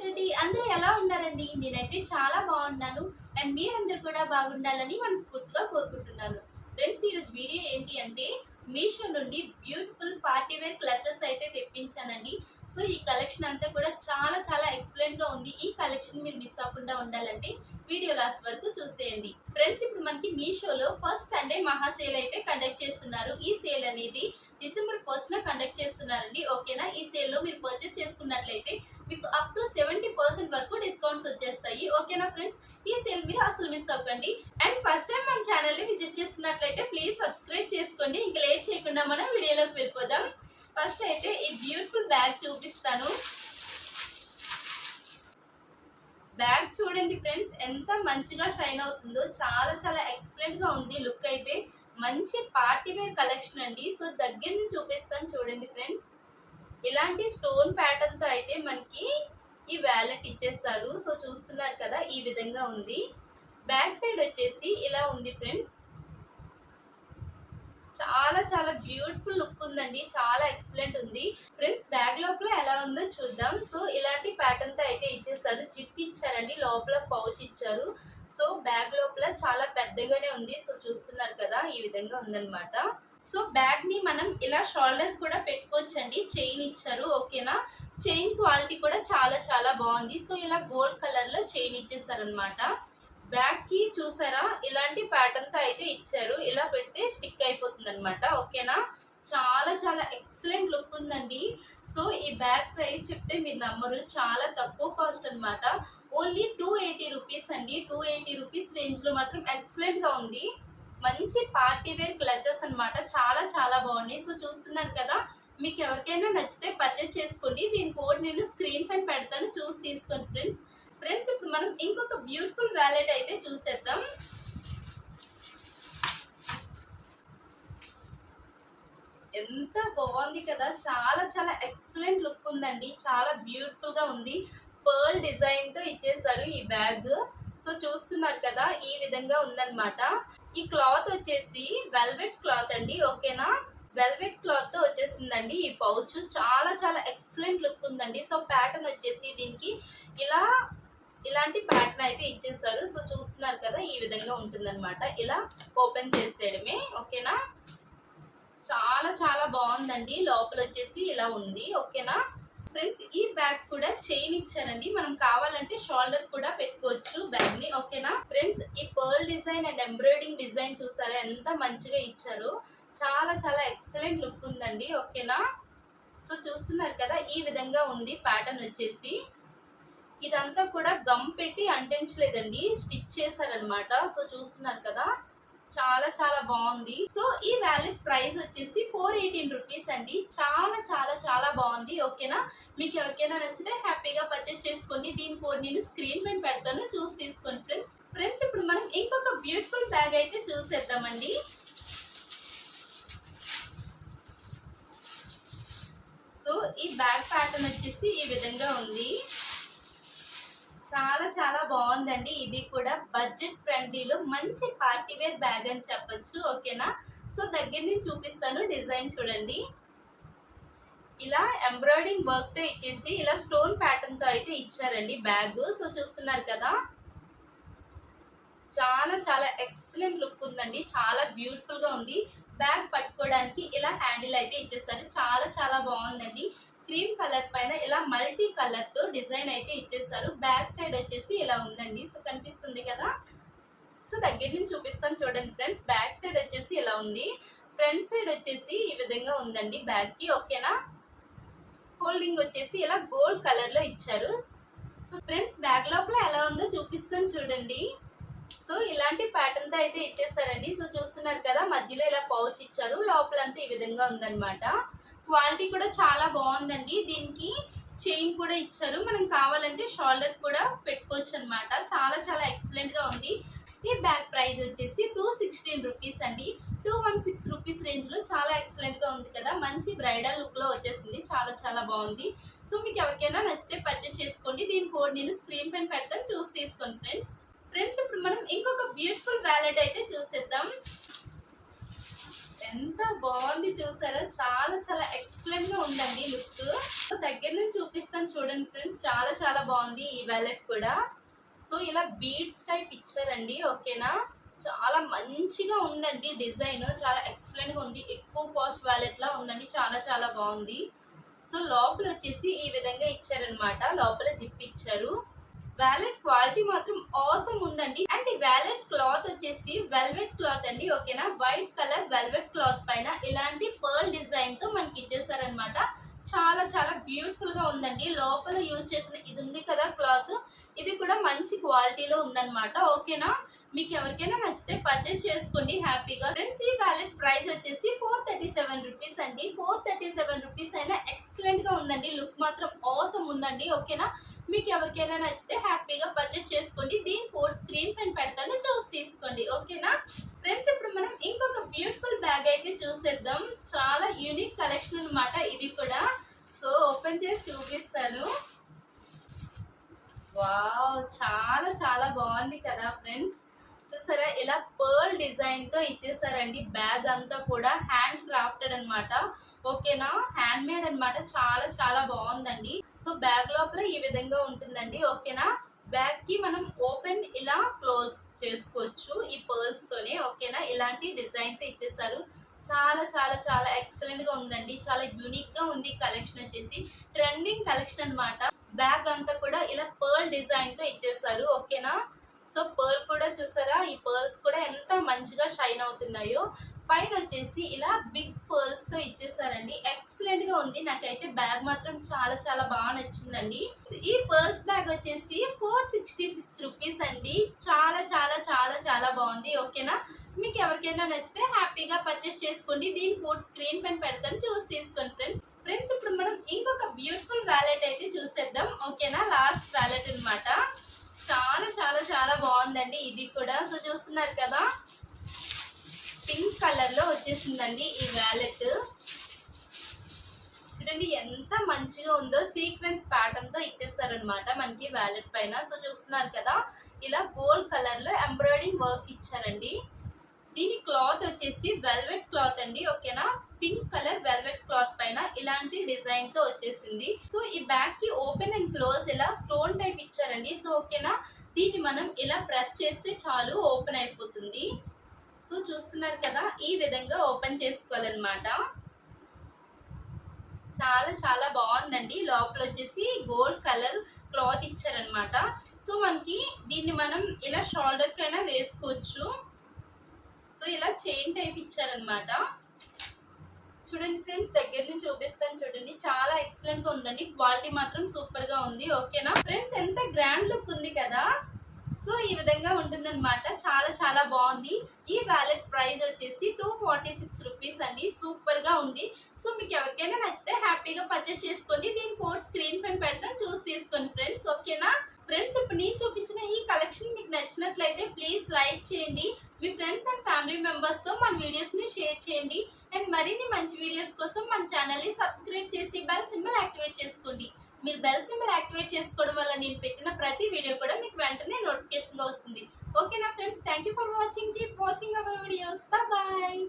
నమస్తే అందరూ ఎలా ఉన్నారండి? నేనైతే చాలా బాగున్నాను. అండ్ మీరందరూ కూడా బాగుండాలని మనస్ఫూర్తిగా కోరుకుంటున్నాను. ఫ్రెండ్స్, ఈరోజు వీడియో ఏంటి అంటే మీషో నుండి బ్యూటిఫుల్ పార్టీ వేర్ క్లచెస్ అయితే తెప్పించానండి. సో ఈ కలెక్షన్ అంతా కూడా చాలా చాలా ఎక్సలెంట్ గా ఉంది. ఈ కలెక్షన్ మీరు మిస్ అవ్వకుండా ఉండాలంటే వీడియో లాస్ట్ వరకు చూసేయండి. ఫ్రెండ్స్, ఇప్పుడు మనకి మీషోలో ఫస్ట్ సండే మహా సేల్ అయితే కండక్ట్ చేస్తున్నారు. ఈ సేల్ అనేది డిసెంబర్ 1st కండక్ట్ చేస్తున్నారండి. ఓకేనా? ఈ సేల్ లో మీరు పర్చేస్ చేసుకున్నట్లయితే మీకు అప్ టు 70% వరకు డిస్కౌంట్స్ వచ్చేస్తాయి. ఓకేనా ఫ్రెండ్స్? ఈ సేల్ మీరు అసలు మిస్ అవ్వకండి. అండ్ ఫస్ట్ టైం మన ఛానల్ ని విజిట్ చేస్తున్నట్లయితే ప్లీజ్ సబ్స్క్రైబ్ చేసుకోండి. ఇంకా లేట్ చేయకుండా మనం వీడియోలోకి వెళ్ళిపోదాం. ఫస్ట్ అయితే ఈ బ్యూటిఫుల్ బ్యాగ్ చూపిస్తాను. బ్యాగ్ చూడండి ఫ్రెండ్స్, ఎంత మంచిగా షైన్ అవుతుందో. చాలా చాలా ఎక్సలెంట్ గా ఉంది. లుక్ అయితే మంచి పార్టీ వేర్ కలెక్షన్ అండి. సో దగ్గర నుంచి చూపిస్తాను చూడండి ఫ్రెండ్స్. ఇలాంటి స్టోన్ ప్యాటర్న్ తో అయితే మనకి ఈ వ్యాలెట్ ఇచ్చేస్తారు. సో చూస్తున్నారు కదా, ఈ విధంగా ఉంది. బ్యాక్ సైడ్ వచ్చేసి ఇలా ఉంది ఫ్రెండ్స్. చాలా చాలా బ్యూటిఫుల్ లుక్ ఉందండి. చాలా ఎక్సలెంట్ ఉంది ఫ్రెండ్స్. బ్యాగ్ లోపల ఎలా ఉందో చూద్దాం. సో ఇలాంటి ప్యాటర్న్ తో అయితే ఇచ్చేస్తారు. జిప్ ఇచ్చారండి, లోపల పౌచ్ ఇచ్చారు. సో బ్యాగ్ లోపల చాలా పెద్దగానే ఉంది. సో చూస్తున్నారు కదా, ఈ విధంగా ఉందన్నమాట. సో బ్యాగ్ ని మనం ఇలా షోల్డర్ కూడా పెట్టుకోవచ్చండి. చైన్ ఇచ్చారు. ఓకేనా? చైన్ క్వాలిటీ కూడా చాలా చాలా బాగుంది. సో ఇలా గోల్డ్ కలర్ లో చైన్ ఇచ్చేసారు అనమాట. బ్యాగ్ కి చూసారా, ఇలాంటి ప్యాటర్న్ తో అయితే ఇచ్చారు. ఇలా పెడితే స్టిక్ అయిపోతుంది అనమాట. ఓకేనా? చాలా చాలా ఎక్సలెంట్ లుక్ ఉందండి. సో ఈ బ్యాగ్ ప్రైస్ చెప్తే మీరు నమ్మరు, చాలా తక్కువ కాస్ట్ అనమాట. ఓన్లీ 280 రూపీస్ అండి. 280 రూపీస్ రేంజ్ లో మాత్రం ఎక్సలెంట్ గా ఉంది. మంచి పార్టీ వేర్ క్లచెస్ అనమాట. చాలా చాలా బాగున్నాయి. సో చూస్తున్నారు కదా, మీకు ఎవరికైనా నచ్చితే పర్చేస్ చేసుకోండి. దీని కోడ్ నేను స్క్రీన్ పైన పెడతాను, చూసి తీసుకోండి ఫ్రెండ్స్. ఫ్రెండ్స్, ఇప్పుడు మనం ఇంకొక బ్యూటిఫుల్ వ్యాలెట్ అయితే చూసేద్దాం. ఎంత బాగుంది కదా, చాలా చాలా ఎక్సలెంట్ లుక్ ఉందండి. చాలా బ్యూటిఫుల్ గా ఉంది. పర్ల్ డిజైన్ తో ఇచ్చేసారు ఈ బ్యాగ్. సో చూస్తున్నారు కదా, ఈ విధంగా ఉందన్నమాట. ఈ క్లాత్ వచ్చేసి వెల్వెట్ క్లాత్ అండి. ఓకేనా? వెల్వెట్ క్లాత్ తో వచ్చేసిందండి ఈ పౌచ్. చాలా చాలా ఎక్సలెంట్ లుక్ ఉందండి. సో ప్యాటర్న్ వచ్చేసి దీనికి ఇలా ఇలాంటి ప్యాటర్న్ అయితే ఇచ్చేసారు. సో చూస్తున్నారు కదా, ఈ విధంగా ఉంటుందన్నమాట. ఇలా ఓపెన్ చేసేయడమే. ఓకేనా? చాలా చాలా బాగుందండి. లోపల వచ్చేసి ఇలా ఉంది. ఓకేనా ఫ్రెండ్స్? ఈ బ్యాగ్ కూడా చైన్ ఇచ్చారండి. మనం కావాలంటే షోల్డర్ కూడా పెట్టుకోవచ్చు బ్యాగ్ ని. ఓకేనా ఫ్రెండ్స్? ఈ pearl design and embroidering design చూసారా, ఎంత మంచిగా ఇచ్చారు. చాలా చాలా ఎక్సలెంట్ లుక్ ఉందండి. ఓకేనా? సో చూస్తున్నారు కదా, ఈ విధంగా ఉంది ప్యాటర్న్ వచ్చేసి. ఇదంతా కూడా గమ్ పెట్టి అంటించలేదండి, స్టిచ్ చేశారనమాట. సో చూస్తున్నారు కదా, చాలా చాలా బాగుంది. సో ఈ వ్యాలెట్ ప్రైస్ వచ్చేసి 418 రూపీస్ అండి. చాలా చాలా చాలా బాగుంది. ఓకేనా? మీకు ఎవరికైనా నచ్చితే హ్యాపీగా పర్చేస్ చేసుకోండి. దీని కోడ్ నేను స్క్రీన్ పైన పెడతాను, చూసి తీసుకోండి ఫ్రెండ్స్. ఫ్రెండ్స్, ఇప్పుడు మనం ఇంకొక బ్యూటిఫుల్ బ్యాగ్ అయితే చూసేద్దామండి. సో ఈ బ్యాగ్ ప్యాటర్న్ వచ్చేసి ఈ విధంగా ఉంది. చాలా చాలా బాగుందండి. ఇది కూడా బడ్జెట్ ఫ్రెండ్లీలో మంచి పార్టీ వేర్ బ్యాగ్ అని చెప్పొచ్చు. ఓకేనా? సో దగ్గర నుంచి చూపిస్తాను. డిజైన్ చూడండి, ఇలా ఎంబ్రాయిడింగ్ వర్క్ తో ఇచ్చేసి ఇలా స్టోన్ ప్యాటర్న్ తో అయితే ఇచ్చారండి బ్యాగ్. సో చూస్తున్నారు కదా, చాలా చాలా ఎక్సలెంట్ లుక్ ఉందండి. చాలా బ్యూటిఫుల్ గా ఉంది. బ్యాగ్ పట్టుకోవడానికి ఇలా హ్యాండిల్ అయితే ఇచ్చేసారు. చాలా చాలా బాగుందండి. క్రీమ్ కలర్ పైన ఇలా మల్టీ కలర్ తో డిజైన్ అయితే ఇచ్చేసారు. బ్యాక్ సైడ్ వచ్చేసి ఇలా ఉందండి. సో కనిపిస్తుంది కదా. సో దగ్గర నుంచి చూపిస్తాను చూడండి ఫ్రెండ్స్. బ్యాక్ సైడ్ వచ్చేసి ఇలా ఉంది. ఫ్రంట్ సైడ్ వచ్చేసి ఈ విధంగా ఉందండి బ్యాగ్ కి. ఓకేనా? హోల్డింగ్ వచ్చేసి ఇలా గోల్డ్ కలర్ లో ఇచ్చారు. సో ఫ్రెండ్స్, బ్యాగ్ లోపల ఎలా ఉందో చూపిస్తాను చూడండి. సో ఇలాంటి ప్యాటర్న్ తో అయితే ఇచ్చేసారండి. సో చూస్తున్నారు కదా, మధ్యలో ఇలా పౌచ్ ఇచ్చారు. లోపలంతా ఈ విధంగా ఉందన్నమాట. క్వాలిటీ కూడా చాలా బాగుందండి. దీనికి చైన్ కూడా ఇచ్చారు. మనం కావాలంటే షోల్డర్ కూడా పెట్టుకోవచ్చు అనమాట. చాలా చాలా ఎక్సలెంట్ గా ఉంది. ఈ బ్యాగ్ ప్రైస్ వచ్చేసి 216 రూపీస్ అండి. 216 రూపీస్ రేంజ్ లో చాలా ఎక్సలెంట్ గా ఉంది కదా. మంచి బ్రైడల్ లుక్ లో వచ్చేసింది. చాలా చాలా బాగుంది. సో మీకు ఎవరికైనా నచ్చితే పర్చేస్ చేసుకోండి. దీని కోడ్ నేను స్క్రీన్ పైన పెడతాను, చూసి తీసుకోండి ఫ్రెండ్స్. ఫ్రెండ్స్, ఇప్పుడు మనం ఇంకొక బ్యూటిఫుల్ వ్యాలెట్ అయితే చూసేద్దాం. ఎంత బాగుంది చూసారా, చాలా చాలా ఎక్సలెంట్ గా ఉందండి లుక్. దగ్గర నుంచి చూపిస్తాను చూడండి ఫ్రెండ్స్, చాలా చాలా బాగుంది ఈ వ్యాలెట్ కూడా. సో ఇలా బీడ్స్ టైప్ ఇచ్చారండి, ఓకేనా. చాలా మంచిగా ఉందండి డిజైన్, చాలా ఎక్సలెంట్ గా ఉంది. ఎక్కువ కాస్ట్ వ్యాలెట్ లా ఉందండి, చాలా చాలా బాగుంది. సో లోపల వచ్చేసి ఈ విధంగా ఇచ్చారనమాట, లోపల జిప్ ఇచ్చారు. వ్యాలెట్ క్వాలిటీ మాత్రం ఆసమ్ ఉందండి. అండ్ ఈ వ్యాలెట్ క్లాత్ వచ్చేసి వెల్వెట్ క్లాత్ అండి, ఓకేనా. వైట్ కలర్ వెల్వెట్ క్లాత్ పైన ఇలాంటి పర్ల్ డిజైన్ తో మనకి ఇచ్చేసారనమాట. చాలా చాలా బ్యూటిఫుల్ గా ఉందండి. లోపల యూజ్ చేసిన ఇది ఉంది కదా క్లాత్, ఇది కూడా మంచి క్వాలిటీలో ఉందన్నమాట, ఓకేనా. మీకు ఎవరికైనా నచ్చితే పర్చేస్ చేసుకోండి హ్యాపీగా. ఫ్రెండ్స్ ఈ వ్యాలెట్ ప్రైస్ వచ్చేసి 437 రూపీస్ అండి. 437 రూపీస్ అయినా ఎక్సలెంట్ గా ఉందండి, లుక్ మాత్రం ఆసమ్ ఉందండి, ఓకేనా. మీకు ఎవరికైనా నచ్చితే హ్యాపీగా పర్చేస్ చేసుకోండి. దీని కోడ్ స్క్రీన్ పైన పెడతాను, చూసి తీసుకోండి, ఓకేనా. ఫ్రెండ్స్ ఇప్పుడు మనం ఇంకొక బ్యూటిఫుల్ బ్యాగ్ అయితే చూసేద్దాం. చాలా యూనిక్ కలెక్షన్ అన్నమాట ఇది కూడా. సో ఓపెన్ చేసి చూపిస్తాను. వావ్, చాలా చాలా బాగుంది కదా ఫ్రెండ్స్. చూసారా, ఇలా పర్ల్ డిజైన్ తో ఇచ్చేసారండి. బ్యాగ్ అంతా కూడా హ్యాండ్ క్రాఫ్టెడ్ అన్నమాట, ఓకేనా. హ్యాండ్ మేడ్ అన్నమాట, చాలా చాలా బాగుందండి. సో బ్యాగ్ లోపల ఈ విధంగా ఉంటుందండి, ఓకేనా. బ్యాగ్ కి మనం ఓపెన్ ఇలా క్లోజ్ చేసుకోవచ్చు ఈ పర్ల్స్ తోనే, ఓకేనా. ఇలాంటి డిజైన్ తో ఇచ్చేసారు. చాలా చాలా చాలా ఎక్సలెంట్ గా ఉందండి, చాలా యూనిక్ గా ఉంది. కలెక్షన్ వచ్చేసి ట్రెండింగ్ కలెక్షన్ అన్నమాట. బ్యాగ్ అంతా కూడా ఇలా పర్ల్ డిజైన్ తో ఇచ్చేసారు, ఓకేనా. సో పర్ల్ కూడా చూసారా, ఈ పర్ల్స్ కూడా ఎంత మంచిగా షైన్ అవుతున్నాయో. పైన వచ్చేసి ఇలా బిగ్ పర్ల్స్ తో ఇచ్చేసారండి, ఎక్సలెంట్ గా ఉంది. నాకైతే బ్యాగ్ మాత్రం చాలా చాలా బాగా నచ్చిందండి. ఈ పర్ల్స్ బ్యాగ్ వచ్చేసి 466 రూపీస్ అండి. చాలా చాలా చాలా చాలా బాగుంది, ఓకేనా. మీకు ఎవరికైనా నచ్చితే హ్యాపీగా పర్చేస్ చేసుకోండి. దీని కోడ్ స్క్రీన్ పైన పెడతాను, చూసి తీసుకోండి ఫ్రెండ్స్. ఫ్రెండ్స్ ఇప్పుడు మనం ఇంకొక బ్యూటిఫుల్ వ్యాలెట్ అయితే చూసేద్దాం, ఓకేనా. లాస్ట్ వ్యాలెట్ అన్నమాట. చాలా చాలా చాలా బాగుందండి ఇది కూడా. సో చూస్తున్నారు కదా, పింక్ కలర్ లో వచ్చేసిందండి ఈ వ్యాలెట్. చూడండి ఎంత మంచిగా ఉందో, సీక్వెన్స్ ప్యాటర్న్ తో ఇచ్చేసారనమాట మనకి వ్యాలెట్ పైన. సో చూస్తున్నారు కదా, ఇలా గోల్డ్ కలర్ లో ఎంబ్రాయిడింగ్ వర్క్ ఇచ్చారండి. దీని క్లాత్ వచ్చేసి వెల్వెట్ క్లాత్ అండి, ఓకేనా. పింక్ కలర్ వెల్వెట్ క్లాత్ పైన ఇలాంటి డిజైన్ తో వచ్చేసింది. సో ఈ బ్యాగ్ కి ఓపెన్ అండ్ క్లోజ్ ఇలా స్టోన్ టైప్ ఇచ్చారండి. సో ఓకేనా, దీన్ని మనం ఇలా ప్రెస్ చేస్తే చాలు ఓపెన్ అయిపోతుంది. సో చూస్తున్నారు కదా, ఈ విధంగా ఓపెన్ చేసుకోవాలన్నమాట. చాలా చాలా బాగుందండి. లోపల వచ్చేసి గోల్డ్ కలర్ క్లాత్ ఇచ్చారనమాట. సో మనకి దీన్ని మనం ఇలా షోల్డర్ కైనా వేసుకోవచ్చు. సో ఇలా చైన్ టైప్ ఇచ్చారనమాట. చూడండి ఫ్రెండ్స్, దగ్గర నుంచి చూపిస్తాను చూడండి, చాలా ఎక్సలెంట్ గా ఉందండి. క్వాలిటీ మాత్రం సూపర్ గా ఉంది, ఓకేనా. ఫ్రెండ్స్ ఎంత గ్రాండ్ లుక్ ఉంది కదా. సో ఈ విధంగా ఉంటుందన్నమాట, చాలా చాలా బాగుంది. ఈ వ్యాలెట్ ప్రైస్ వచ్చేసి 246 రూపీస్ అండి, సూపర్ గా ఉంది. సో మీకు ఎవరికైనా నచ్చితే హ్యాపీగా పర్చేస్ చేసుకోండి. దీని కోడ్ స్క్రీన్ పైన పెడతాను, చూసి తీసుకోండి ఫ్రెండ్స్, ఓకేనా. ఫ్రెండ్స్ ఇప్పుడు నేను చూపించిన ఈ కలెక్షన్ మీకు నచ్చినట్లయితే ప్లీజ్ లైక్ చేయండి. మీ ఫ్రెండ్స్ అండ్ ఫ్యామిలీ మెంబర్స్ తో మన వీడియోస్ ని షేర్ చేయండి. అండ్ మరిన్ని మంచి వీడియోస్ కోసం మన ఛానల్ ని సబ్స్క్రైబ్ చేసి బెల్ సింబల్ యాక్టివేట్ చేసుకోండి. మీరు బెల్ సింబల్ యాక్టివేట్ చేసుకోవడం వల్ల నేను పెట్టిన ప్రతి వీడియో కూడా మీకు వెంటనే నోటిఫికేషన్ గా వస్తుంది, ఓకేనా friends. Thank you for watching. Keep watching our videos. Bye bye.